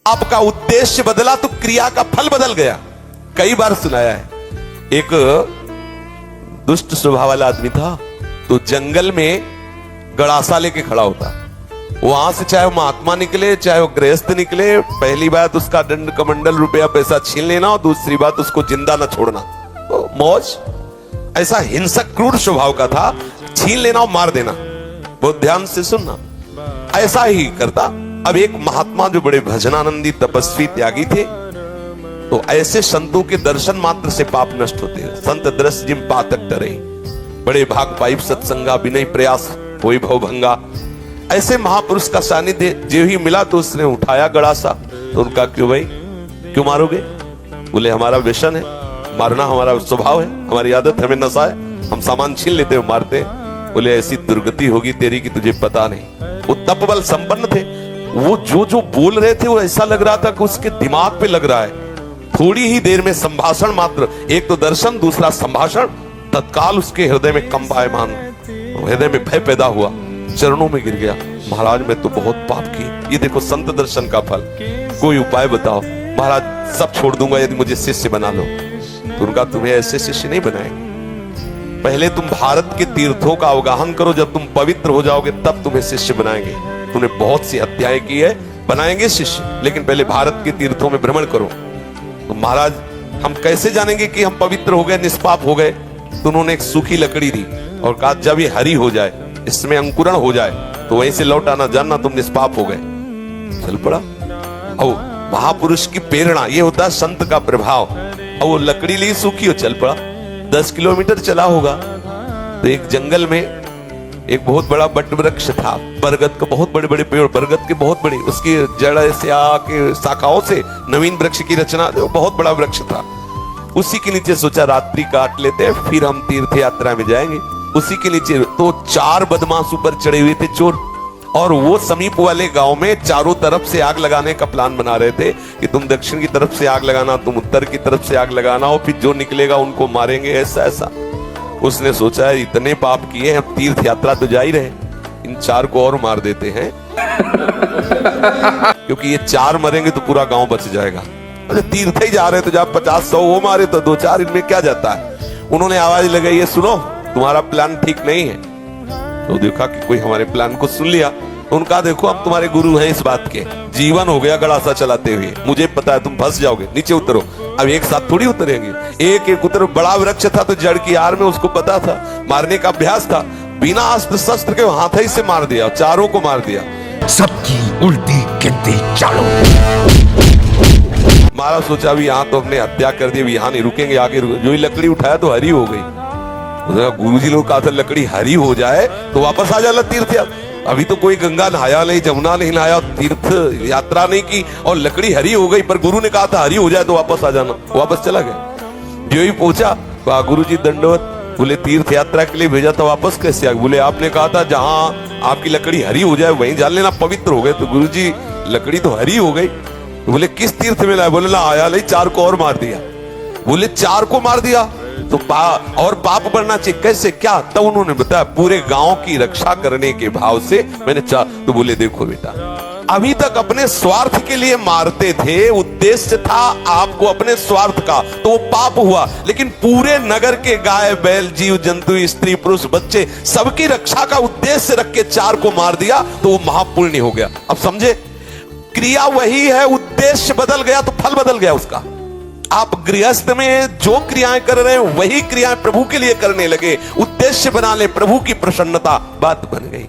आपका उद्देश्य बदला तो क्रिया का फल बदल गया। कई बार सुनाया है। एक दुष्ट स्वभाव वाला आदमी था, तो जंगल में गड़ासा लेके खड़ा होता। वहां से चाहे वो महात्मा निकले चाहे वो गृहस्थ निकले, पहली बात उसका दंड कमंडल रुपया पैसा छीन लेना और दूसरी बात उसको जिंदा न छोड़ना। तो मौज। ऐसा हिंसक क्रूर स्वभाव का था, छीन लेना और मार देना। बहुत ध्यान से सुनना, ऐसा ही करता। अब एक महात्मा जो बड़े भजनानंदी तपस्वी त्यागी थे, तो ऐसे संतों के दर्शन मात्र से पाप नष्ट होते हैं। संत दृश्य जिम पातक डरे, बड़े भाग पाइप सत्संगा विनय प्रयास कोई भव भंगा। ऐसे महापुरुष का सानिध्य जो ही मिला तो उसने उठाया गड़ासा। तो उनका क्यों भाई, क्यों मारोगे? बोले हमारा व्यसन है, मारना हमारा स्वभाव है, हमारी आदत, हमें नशा है, हम सामान छीन लेते हो मारते हैं। बोले ऐसी दुर्गति होगी तेरी कि तुझे पता नहीं। वो तप बल संपन्न थे, वो जो बोल रहे थे वो ऐसा लग रहा था कि उसके दिमाग पे लग रहा है। थोड़ी ही देर में संभाषण मात्र, एक तो दर्शन दूसरा संभाषण, तत्काल उसके हृदय में कंपायमान, हृदय में भय पैदा हुआ, चरणों में गिर गया। महाराज मैं तो बहुत पाप की, ये देखो संत दर्शन का फल, कोई उपाय बताओ। महाराज सब छोड़ दूंगा यदि मुझे शिष्य बना लो। तो उनका तुम्हें ऐसे शिष्य नहीं बनाएंगे, पहले तुम भारत के तीर्थों का अवगाहन करो, जब तुम पवित्र हो जाओगे तब तुम्हें शिष्य बनाएंगे। तुमने बहुत सी हत्याएं की है, बनाएंगे शिष्य, लेकिन पहले भारत के तीर्थों में भ्रमण करो। तो महाराज हम कैसे जानेंगे कि हम पवित्र हो गए, निष्पाप हो गए? तो उन्होंने एक सूखी लकड़ी दी और कहा जब ये हरी हो जाए, इसमें अंकुरण हो जाए, तो वहीं से लौट आना, जानना तुम निष्पाप हो गए। चल पड़ा। और महापुरुष की प्रेरणा, ये होता है संत का प्रभाव। और वो लकड़ी ली सूखी और चल पड़ा। 10 किलोमीटर चला होगा तो एक जंगल में एक बहुत बड़ा बट वृक्ष था, बरगद का, बहुत बड़े बड़े पेड़, बरगद के बहुत बड़ी, उसकी जड़ से आके शाखाओं से नवीन वृक्ष की रचना, बहुत बड़ा वृक्ष था। उसी के नीचे सोचा रात्रि काट लेते हैं, फिर हम तीर्थ यात्रा में जाएंगे। उसी के नीचे तो 4 बदमाश ऊपर चढ़े हुए थे, चोर, और वो समीप वाले गांव में चारों तरफ से आग लगाने का प्लान बना रहे थे कि तुम दक्षिण की तरफ से आग लगाना, तुम उत्तर की तरफ से आग लगाना, और फिर जो निकलेगा उनको मारेंगे, ऐसा ऐसा। उसने सोचा इतने पाप किए हैं, तीर्थ यात्रा तो जा ही रहे, इन 4 को और मार देते हैं क्योंकि ये 4 मरेंगे तो पूरा गांव बच जाएगा। अरे तीर्थ ही जा रहे तो जब 50-100 वो मारे तो 2-4 इनमें क्या जाता है। उन्होंने आवाज लगाई, ये सुनो तुम्हारा प्लान ठीक नहीं है। तो देखा कि कोई हमारे प्लान को सुन लिया। उनका देखो हम तुम्हारे गुरु हैं इस बात के, जीवन हो गया गड़ासा चलाते हुए, मुझे पता है तुम फंस जाओगे, नीचे उतरो। अब एक साथ थोड़ी उतरेंगे, एक एक उतर। बड़ा वृक्ष था तो जड़ की आड़ में उसको पता था, मारने का अभ्यास था, बिना अस्त्र शस्त्र के हाथ ही से मार दिया, 4 को मार दिया। सबकी उल्टी गिनती चालू। मारा, सोचा भी यहाँ तो हमने हत्या कर दी, यहाँ नहीं रुकेंगे, आगे जो ही लकड़ी उठाया तो हरी हो गई। गुरुजी लोग कहा था लकड़ी हरी हो जाए तो वापस आ जाना तीर्थ यात्रा। अभी तो कोई गंगा नहाया नहीं, जमुना नहीं नहाया, तीर्थ यात्रा नहीं की और लकड़ी हरी हो गई, पर गुरु ने कहा था हरी हो जाए तो वापस आ जाना। वापस चला गया। जो ही पहुंचा कहा गुरुजी दंडवत। बोले तीर्थ यात्रा के लिए भेजा था, वापस कैसे आ गए? बोले आपने कहा था जहां आपकी लकड़ी हरी हो जाए वहीं जान लेना, पवित्र हो गए। तो गुरुजी लकड़ी तो हरी हो गई। बोले किस तीर्थ में लाया? बोले ना आया नहीं, 4 को और मार दिया। बोले 4 को मार दिया तो और पाप बढ़ना चाहिए, कैसे क्या? तब उन्होंने बताया पूरे गांव की रक्षा करने के भाव से मैंने तो बोले देखो बेटा, अभी तक अपने स्वार्थ के लिए मारते थे, उद्देश्य था आपको अपने स्वार्थ का, तो वो पाप हुआ। लेकिन पूरे नगर के गाय बैल जीव जंतु स्त्री पुरुष बच्चे सबकी रक्षा का उद्देश्य रख के 4 को मार दिया, तो वो महापुण्य हो गया। अब समझे, क्रिया वही है, उद्देश्य बदल गया तो फल बदल गया उसका। आप गृहस्थ में जो क्रियाएं कर रहे हैं वही क्रियाएं प्रभु के लिए करने लगे, उद्देश्य बना ले, प्रभु की प्रसन्नता, बात बन गई।